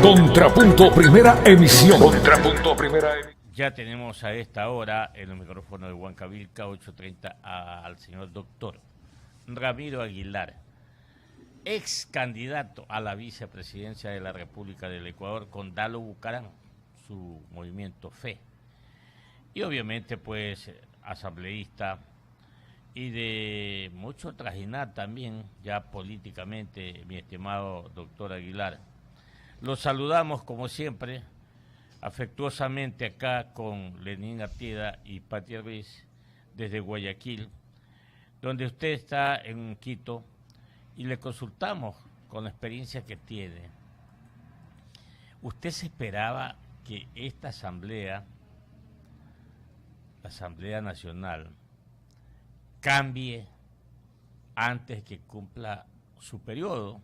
Contrapunto Primera Emisión. Contrapunto Primera Emisión. Ya tenemos a esta hora en el micrófono de Huancavilca 8:30 al señor doctor Ramiro Aguilar, ex candidato a la vicepresidencia de la República del Ecuador con Dalo Bucaram, su movimiento FE. Y obviamente pues asambleísta y de mucho trajinar también ya políticamente, mi estimado doctor Aguilar. Los saludamos como siempre, afectuosamente acá con Lenín Artieda y Patia Ruiz desde Guayaquil, donde usted está en Quito, y le consultamos con la experiencia que tiene. ¿Usted se esperaba que esta asamblea, la Asamblea Nacional, cambie antes que cumpla su periodo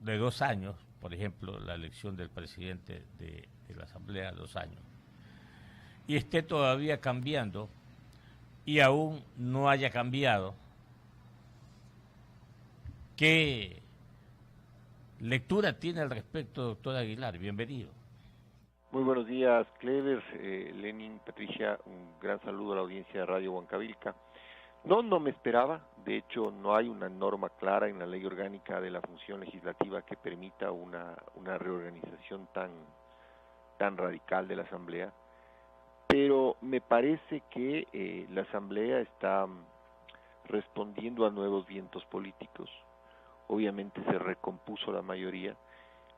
de 2 años? Por ejemplo, la elección del presidente de la Asamblea, 2 años, y esté todavía cambiando y aún no haya cambiado. ¿Qué lectura tiene al respecto, doctor Aguilar? Bienvenido. Muy buenos días, Clever, Lenin, Patricia, un gran saludo a la audiencia de Radio Huancavilca. No me esperaba, de hecho no hay una norma clara en la ley orgánica de la función legislativa que permita una reorganización tan radical de la Asamblea, pero me parece que la Asamblea está respondiendo a nuevos vientos políticos. Obviamente se recompuso la mayoría,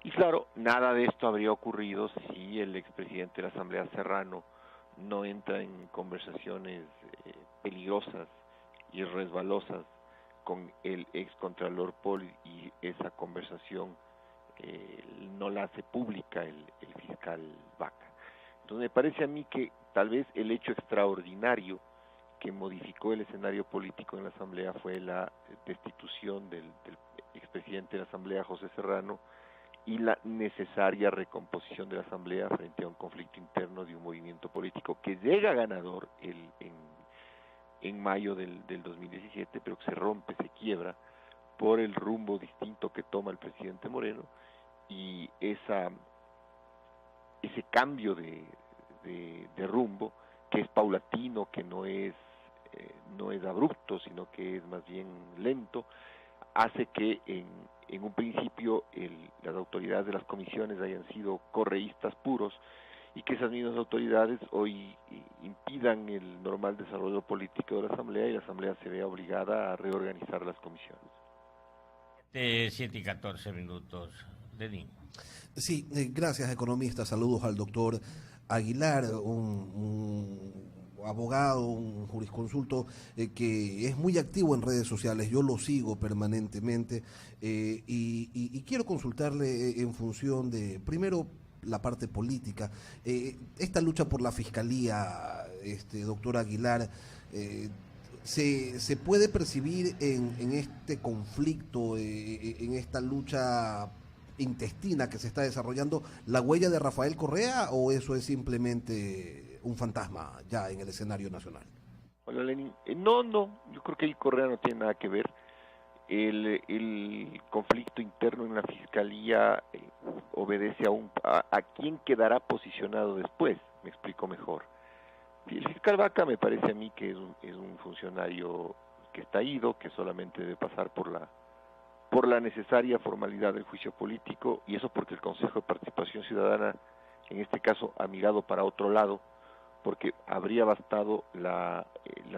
y claro, nada de esto habría ocurrido si el expresidente de la Asamblea, Serrano, no entra en conversaciones peligrosas y resbalosas con el excontralor Pol, y esa conversación no la hace pública el fiscal Vaca. Entonces me parece a mí que tal vez el hecho extraordinario que modificó el escenario político en la Asamblea fue la destitución del expresidente de la Asamblea, José Serrano, y la necesaria recomposición de la Asamblea frente a un conflicto interno de un movimiento político que llega ganador en mayo del 2017, pero que se rompe, se quiebra por el rumbo distinto que toma el presidente Moreno, y ese cambio de rumbo, que es paulatino, que no es abrupto, sino que es más bien lento, hace que en un principio las autoridades de las comisiones hayan sido correístas puros, y que esas mismas autoridades hoy impidan el normal desarrollo político de la Asamblea, y la Asamblea se vea obligada a reorganizar las comisiones. 7:14, Lenín. Sí, gracias, economista. Saludos al doctor Aguilar, un abogado, un jurisconsulto que es muy activo en redes sociales. Yo lo sigo permanentemente y quiero consultarle en función de, primero, la parte política. Esta lucha por la fiscalía, doctor Aguilar, se puede percibir en este conflicto, en esta lucha intestina que se está desarrollando, la huella de Rafael Correa, o eso es simplemente un fantasma ya en el escenario nacional? Hola, Lenin. No, yo creo que ahí Correa no tiene nada que ver. El conflicto interno en la fiscalía obedece a quién quedará posicionado después. Me explico mejor. El fiscal Vaca me parece a mí que es un funcionario que está ido, que solamente debe pasar por la necesaria formalidad del juicio político, y eso porque el Consejo de Participación Ciudadana, en este caso, ha mirado para otro lado, porque habría bastado la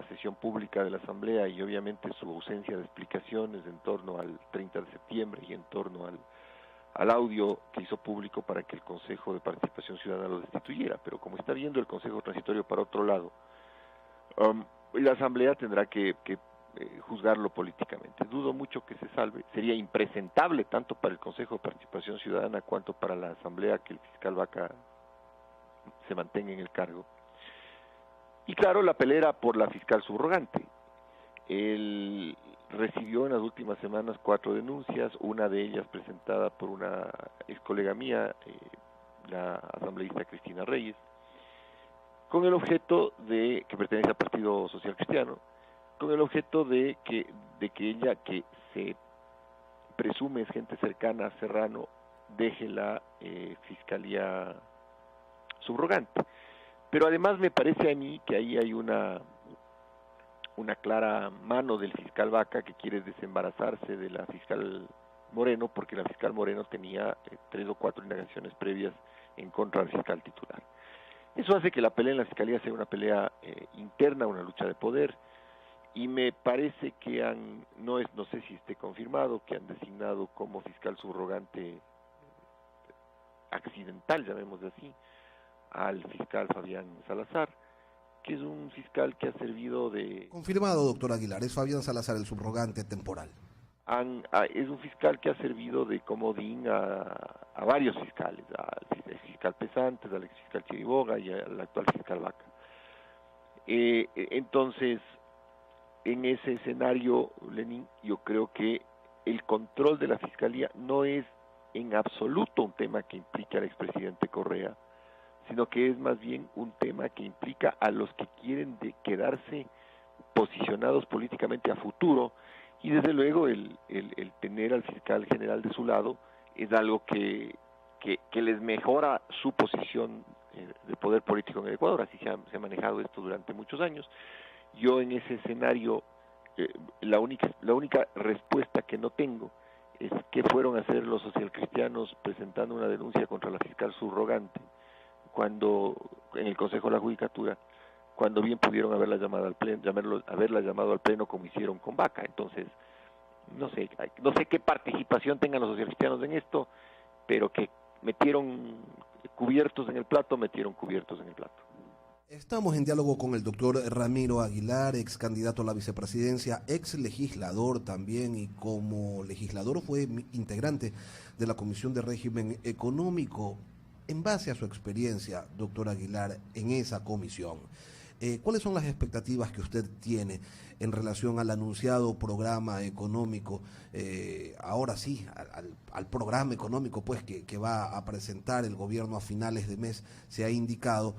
sesión pública de la Asamblea y obviamente su ausencia de explicaciones en torno al 30 de septiembre y en torno al audio que hizo público para que el Consejo de Participación Ciudadana lo destituyera. Pero como está viendo el Consejo Transitorio para otro lado, la Asamblea tendrá que juzgarlo políticamente. Dudo mucho que se salve. Sería impresentable tanto para el Consejo de Participación Ciudadana cuanto para la Asamblea que el fiscal Vaca se mantenga en el cargo. Y claro, la pelea era por la fiscal subrogante. Él recibió en las últimas semanas 4 denuncias, una de ellas presentada por una ex colega mía, la asambleísta Cristina Reyes, con el objeto que pertenece al Partido Social Cristiano, con el objeto de que ella, que se presume es gente cercana a Serrano, deje la fiscalía subrogante. Pero además me parece a mí que ahí hay una clara mano del fiscal Vaca, que quiere desembarazarse de la fiscal Moreno, porque la fiscal Moreno tenía 3 o 4 indagaciones previas en contra del fiscal titular. Eso hace que la pelea en la fiscalía sea una pelea interna, una lucha de poder, y me parece que no sé si esté confirmado, que han designado como fiscal subrogante accidental, llamémosle así, al fiscal Fabián Salazar, que es un fiscal que ha servido de... Confirmado, doctor Aguilar, es Fabián Salazar el subrogante temporal. Es un fiscal que ha servido de comodín a varios fiscales, al fiscal Pesantes, al exfiscal Chiriboga y al actual fiscal Vaca. Entonces, en ese escenario, Lenin, yo creo que el control de la fiscalía no es en absoluto un tema que implica al expresidente Correa, sino que es más bien un tema que implica a los que quieren quedarse posicionados políticamente a futuro, y desde luego el tener al fiscal general de su lado es algo que les mejora su posición de poder político en el Ecuador. Así se ha manejado esto durante muchos años. Yo en ese escenario, la única respuesta que no tengo es qué fueron a hacer los socialcristianos presentando una denuncia contra la fiscal subrogante cuando en el Consejo de la Judicatura, cuando bien pudieron haberla llamado al pleno como hicieron con Vaca. Entonces, no sé qué participación tengan los socialcristianos en esto, pero que metieron cubiertos en el plato. Estamos en diálogo con el doctor Ramiro Aguilar, ex candidato a la vicepresidencia, ex legislador también, y como legislador fue integrante de la Comisión de Régimen Económico. En base a su experiencia, doctor Aguilar, en esa comisión, ¿cuáles son las expectativas que usted tiene en relación al anunciado programa económico, ahora sí, al programa económico pues que va a presentar el gobierno a finales de mes, se ha indicado,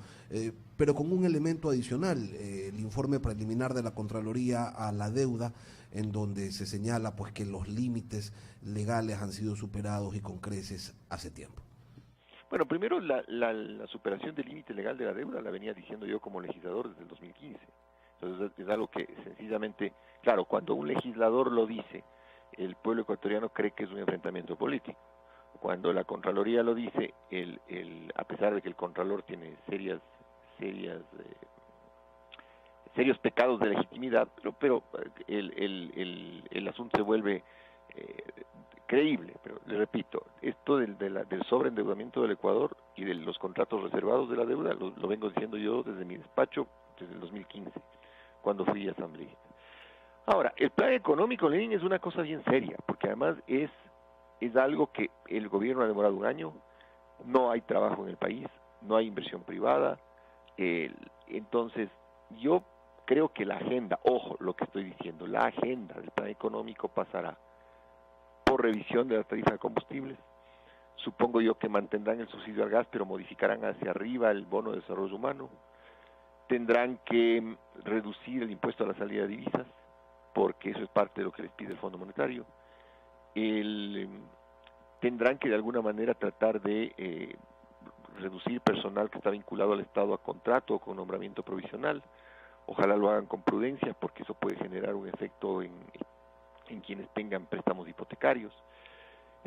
pero con un elemento adicional, el informe preliminar de la Contraloría a la deuda, en donde se señala pues que los límites legales han sido superados y con creces hace tiempo? Bueno, primero la superación del límite legal de la deuda la venía diciendo yo como legislador desde el 2015. Entonces es algo que sencillamente, claro, cuando un legislador lo dice, el pueblo ecuatoriano cree que es un enfrentamiento político. Cuando la Contraloría lo dice, a pesar de que el Contralor tiene serios pecados de legitimidad, pero el asunto se vuelve creíble. Pero le repito, esto del sobreendeudamiento del Ecuador y de los contratos reservados de la deuda lo vengo diciendo yo desde mi despacho desde el 2015, cuando fui asambleísta. Ahora, el plan económico, Lenin, es una cosa bien seria, porque además es algo que el gobierno ha demorado un año, no hay trabajo en el país, no hay inversión privada. Entonces yo creo que la agenda, ojo lo que estoy diciendo, la agenda del plan económico pasará por revisión de la tarifa de combustibles. Supongo yo que mantendrán el subsidio al gas, pero modificarán hacia arriba el bono de desarrollo humano. Tendrán que reducir el impuesto a la salida de divisas, porque eso es parte de lo que les pide el Fondo Monetario. Tendrán que de alguna manera tratar de reducir personal que está vinculado al Estado a contrato o con nombramiento provisional. Ojalá lo hagan con prudencia, porque eso puede generar un efecto en quienes tengan préstamos hipotecarios.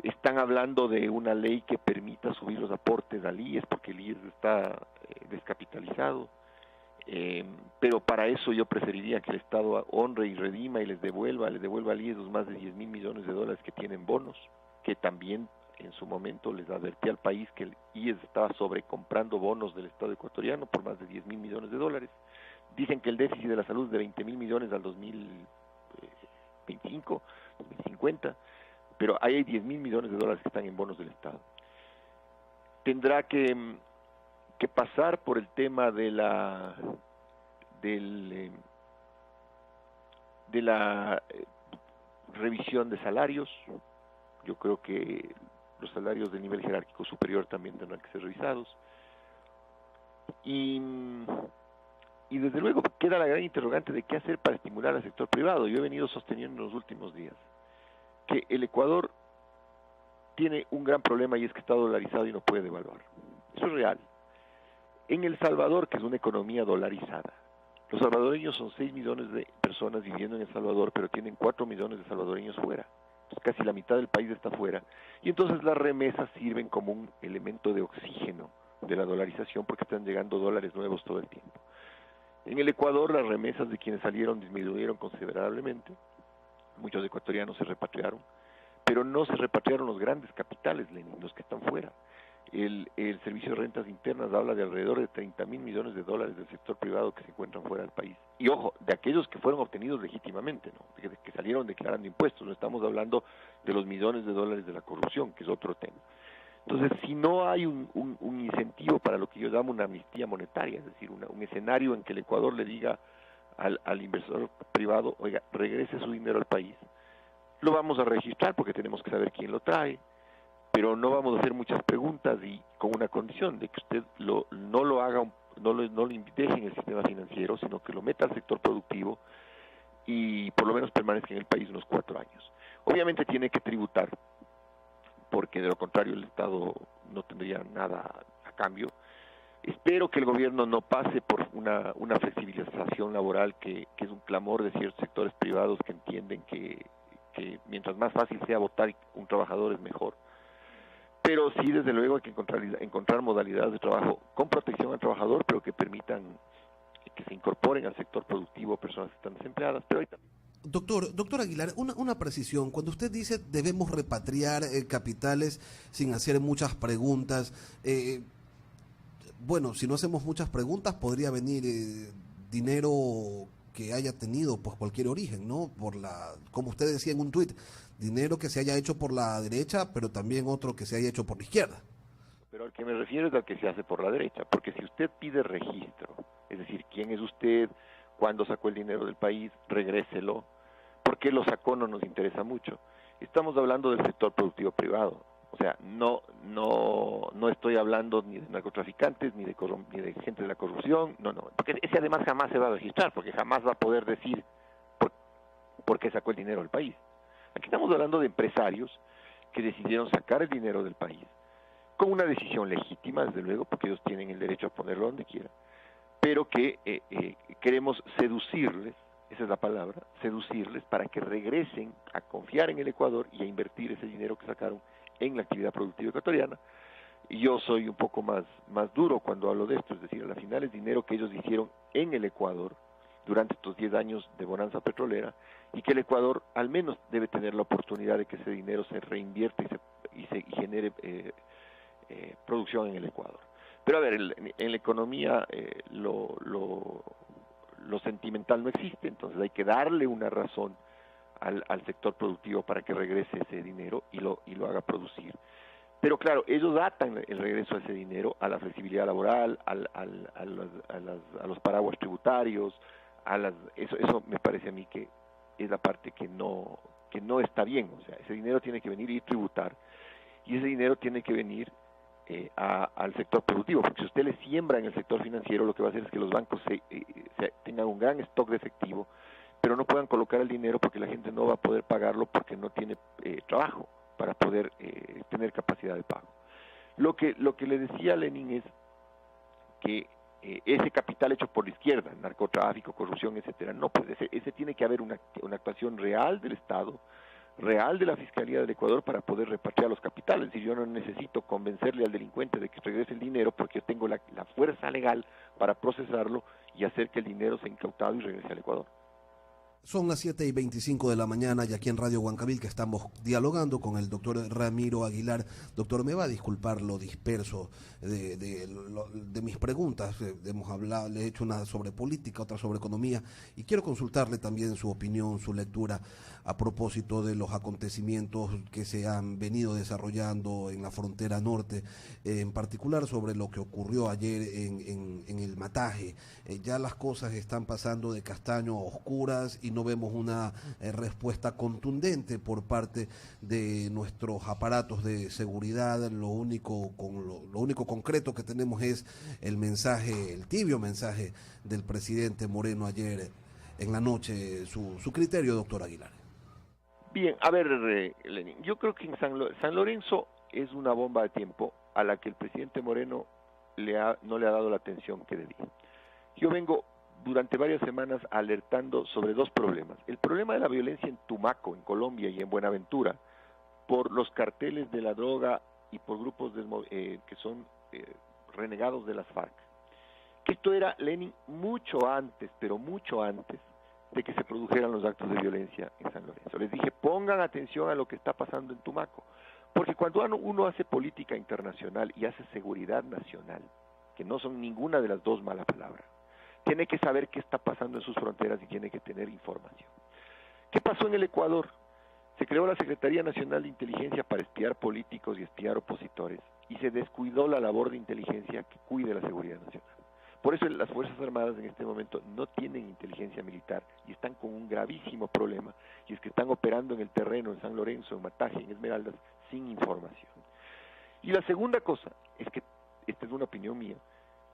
Están hablando de una ley que permita subir los aportes al IES, porque el IES está descapitalizado. Pero para eso yo preferiría que el Estado honre y redima y les devuelva al IES los más de 10.000 millones de dólares que tienen bonos, que también en su momento les advertí al país que el IES estaba sobrecomprando bonos del Estado ecuatoriano por más de 10.000 millones de dólares. Dicen que el déficit de la salud es de 20.000 millones al 2025, 2050, pero ahí hay 10.000 millones de dólares que están en bonos del Estado. Tendrá que pasar por el tema de la revisión de salarios. Yo creo que los salarios de nivel jerárquico superior también tendrán que ser revisados. Y desde luego queda la gran interrogante de qué hacer para estimular al sector privado. Yo he venido sosteniendo en los últimos días que el Ecuador tiene un gran problema y es que está dolarizado y no puede devaluar. Eso es real. En El Salvador, que es una economía dolarizada, los salvadoreños son 6 millones de personas viviendo en El Salvador, pero tienen 4 millones de salvadoreños fuera. Entonces, casi la mitad del país está fuera. Y entonces las remesas sirven como un elemento de oxígeno de la dolarización porque están llegando dólares nuevos todo el tiempo. En el Ecuador las remesas de quienes salieron disminuyeron considerablemente, muchos ecuatorianos se repatriaron, pero no se repatriaron los grandes capitales, Lenin, los que están fuera. El Servicio de Rentas Internas habla de alrededor de 30.000 millones de dólares del sector privado que se encuentran fuera del país. Y ojo, de aquellos que fueron obtenidos legítimamente, ¿no? que salieron declarando impuestos, no estamos hablando de los millones de dólares de la corrupción, que es otro tema. Entonces, si no hay un incentivo para lo que yo llamo una amnistía monetaria, es decir, un escenario en que el Ecuador le diga al inversor privado, oiga, regrese su dinero al país, lo vamos a registrar porque tenemos que saber quién lo trae, pero no vamos a hacer muchas preguntas y con una condición de que usted no lo haga, no lo deje en el sistema financiero, sino que lo meta al sector productivo y por lo menos permanezca en el país unos 4 años. Obviamente tiene que tributar, porque de lo contrario el Estado no tendría nada a cambio. Espero que el gobierno no pase por una flexibilización laboral que es un clamor de ciertos sectores privados que entienden que mientras más fácil sea votar un trabajador es mejor. Pero sí, desde luego, hay que encontrar modalidades de trabajo con protección al trabajador, pero que permitan que se incorporen al sector productivo personas que están desempleadas. Pero ahorita... Doctor Aguilar, una precisión. Cuando usted dice debemos repatriar capitales sin hacer muchas preguntas, bueno, si no hacemos muchas preguntas podría venir dinero que haya tenido pues cualquier origen, ¿no? Como usted decía en un tuit, dinero que se haya hecho por la derecha, pero también otro que se haya hecho por la izquierda. Pero al que me refiero es al que se hace por la derecha, porque si usted pide registro, es decir, quién es usted, cuándo sacó el dinero del país, regréselo, por qué lo sacó no nos interesa mucho. Estamos hablando del sector productivo privado, o sea, no estoy hablando ni de narcotraficantes, ni de gente de la corrupción, no, porque ese además jamás se va a registrar, porque jamás va a poder decir por qué sacó el dinero del país. Aquí estamos hablando de empresarios que decidieron sacar el dinero del país, con una decisión legítima, desde luego, porque ellos tienen el derecho a ponerlo donde quieran, pero que queremos seducirles, esa es la palabra, seducirles para que regresen a confiar en el Ecuador y a invertir ese dinero que sacaron en la actividad productiva ecuatoriana. Y yo soy un poco más duro cuando hablo de esto, es decir, al final es dinero que ellos hicieron en el Ecuador durante estos 10 años de bonanza petrolera, y que el Ecuador al menos debe tener la oportunidad de que ese dinero se reinvierta y genere producción en el Ecuador. Pero a ver, en la economía lo sentimental no existe, entonces hay que darle una razón al sector productivo para que regrese ese dinero y lo haga producir. Pero claro, ellos atan el regreso de ese dinero a la flexibilidad laboral, a los paraguas tributarios, eso me parece a mí que es la parte que no está bien. O sea, ese dinero tiene que venir y tributar, y ese dinero tiene que venir al sector productivo, porque si usted le siembra en el sector financiero, lo que va a hacer es que los bancos tengan un gran stock de efectivo, pero no puedan colocar el dinero porque la gente no va a poder pagarlo porque no tiene trabajo para poder tener capacidad de pago. Lo que le decía a Lenin es que ese capital hecho por la izquierda, narcotráfico, corrupción, etcétera, no, pues ese tiene que haber una actuación real del Estado, real de la Fiscalía del Ecuador para poder repatriar los capitales. Es decir, yo no necesito convencerle al delincuente de que regrese el dinero porque yo tengo la fuerza legal para procesarlo y hacer que el dinero sea incautado y regrese al Ecuador. Son las 7:25 de la mañana y aquí en Radio Huancavil que estamos dialogando con el doctor Ramiro Aguilar. Doctor, me va a disculpar lo disperso de mis preguntas. Hemos hablado, le he hecho una sobre política, otra sobre economía, y quiero consultarle también su opinión, su lectura a propósito de los acontecimientos que se han venido desarrollando en la frontera norte, en particular sobre lo que ocurrió ayer en el Mataje. Ya las cosas están pasando de castaño a oscuras y no vemos una respuesta contundente por parte de nuestros aparatos de seguridad. Lo único concreto que tenemos es el tibio mensaje del presidente Moreno ayer en la noche. Su criterio, doctor Aguilar. Bien, a ver, Lenin, yo creo que en San Lorenzo es una bomba de tiempo a la que el presidente Moreno no le ha dado la atención que debía. Yo vengo durante varias semanas alertando sobre dos problemas. El problema de la violencia en Tumaco, en Colombia, y en Buenaventura, por los carteles de la droga y por grupos que son renegados de las FARC. Que esto era, Lenin, mucho antes, pero mucho antes de que se produjeran los actos de violencia en San Lorenzo. Les dije, pongan atención a lo que está pasando en Tumaco, porque cuando uno hace política internacional y hace seguridad nacional, que no son ninguna de las dos malas palabras, tiene que saber qué está pasando en sus fronteras y tiene que tener información. ¿Qué pasó en el Ecuador? Se creó la Secretaría Nacional de Inteligencia para espiar políticos y espiar opositores, y se descuidó la labor de inteligencia que cuide la seguridad nacional. Por eso las Fuerzas Armadas en este momento no tienen inteligencia militar y están con un gravísimo problema, y es que están operando en el terreno, en San Lorenzo, en Mataje, en Esmeraldas, sin información. Y la segunda cosa es que, esta es una opinión mía,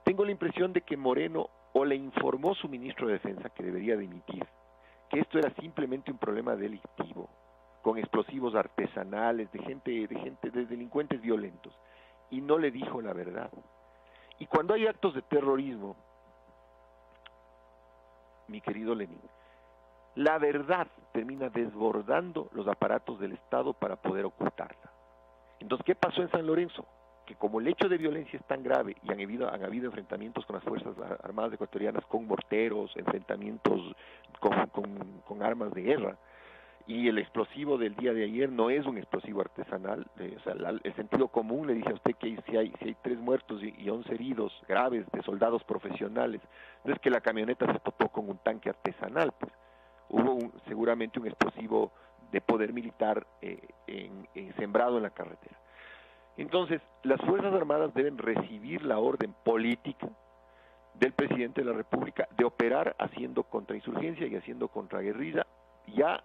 tengo la impresión de que Moreno o le informó su ministro de Defensa, que debería dimitir, que esto era simplemente un problema delictivo, con explosivos artesanales, de delincuentes violentos, y no le dijo la verdad. Y cuando hay actos de terrorismo, mi querido Lenin, la verdad termina desbordando los aparatos del Estado para poder ocultarla. Entonces, ¿qué pasó en San Lorenzo? Que como el hecho de violencia es tan grave y han habido enfrentamientos con las Fuerzas Armadas ecuatorianas, con morteros, enfrentamientos con armas de guerra, y el explosivo del día de ayer no es un explosivo artesanal, el sentido común le dice a usted que si hay 3 muertos y 11 heridos graves de soldados profesionales, no es que la camioneta se topó con un tanque artesanal, pues hubo seguramente un explosivo de poder militar sembrado en la carretera. Entonces, las Fuerzas Armadas deben recibir la orden política del presidente de la República de operar haciendo contrainsurgencia y haciendo contraguerrilla, ya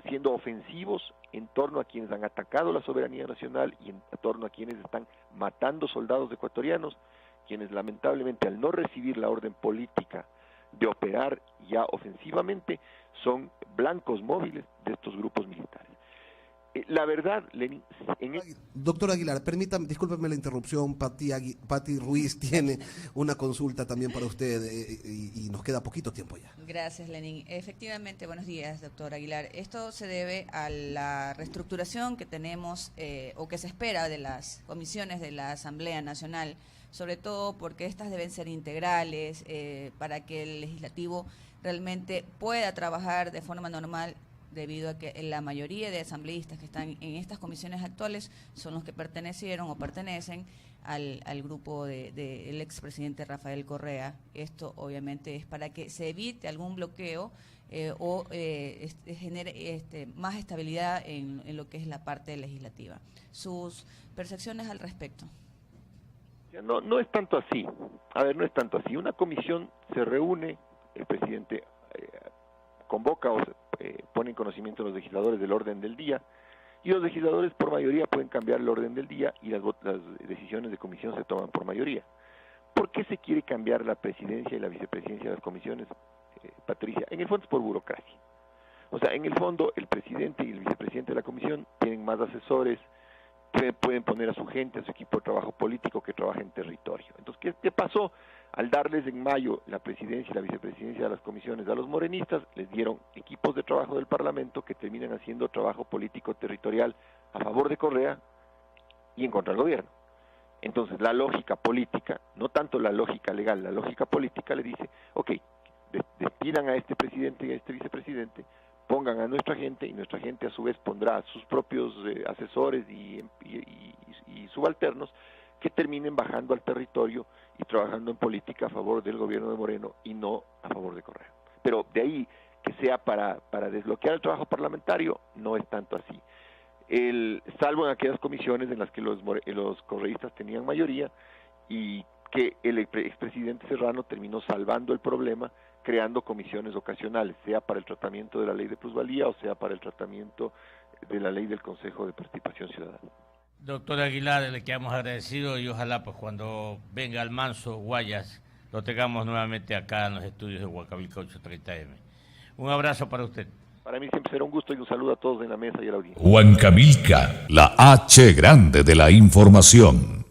siendo ofensivos en torno a quienes han atacado la soberanía nacional y en torno a quienes están matando soldados ecuatorianos, quienes lamentablemente al no recibir la orden política de operar ya ofensivamente son blancos móviles de estos grupos militares. La verdad, Lenin... Doctor Aguilar, permítame, discúlpeme la interrupción, Pati Ruiz tiene una consulta también para usted y nos queda poquito tiempo ya. Gracias, Lenin. Efectivamente, buenos días, doctor Aguilar. Esto se debe a la reestructuración que tenemos o que se espera de las comisiones de la Asamblea Nacional, sobre todo porque estas deben ser integrales para que el legislativo realmente pueda trabajar de forma normal, debido a que la mayoría de asambleístas que están en estas comisiones actuales son los que pertenecieron o pertenecen al grupo del expresidente Rafael Correa. Esto obviamente es para que se evite algún bloqueo o genere más estabilidad en lo que es la parte legislativa. ¿Sus percepciones al respecto? No es tanto así. A ver, no es tanto así. Una comisión se reúne, el presidente convoca o pone en conocimiento a los legisladores del orden del día, y los legisladores por mayoría pueden cambiar el orden del día y las decisiones de comisión se toman por mayoría. ¿Por qué se quiere cambiar la presidencia y la vicepresidencia de las comisiones, Patricia? En el fondo es por burocracia. O sea, en el fondo el presidente y el vicepresidente de la comisión tienen más asesores, pueden poner a su gente, a su equipo de trabajo político que trabaja en territorio. Entonces, ¿qué pasó? Al darles en mayo la presidencia y la vicepresidencia de las comisiones a los morenistas, les dieron equipos de trabajo del Parlamento que terminan haciendo trabajo político territorial a favor de Correa y en contra del gobierno. Entonces, la lógica política, no tanto la lógica legal, la lógica política le dice, ok, despidan a este presidente y a este vicepresidente, pongan a nuestra gente y nuestra gente a su vez pondrá a sus propios asesores y subalternos que terminen bajando al territorio y trabajando en política a favor del gobierno de Moreno y no a favor de Correa. Pero de ahí que sea para desbloquear el trabajo parlamentario, no es tanto así. Salvo en aquellas comisiones en las que los correístas tenían mayoría y que el expresidente Serrano terminó salvando el problema creando comisiones ocasionales, sea para el tratamiento de la ley de plusvalía o sea para el tratamiento de la ley del Consejo de Participación Ciudadana. Doctor Aguilar, le quedamos agradecidos y ojalá pues cuando venga al Manso Guayas lo tengamos nuevamente acá en los estudios de Huancavelica 830M. Un abrazo para usted. Para mí siempre será un gusto y un saludo a todos en la mesa y a la audiencia. Huancavelica, la H grande de la información.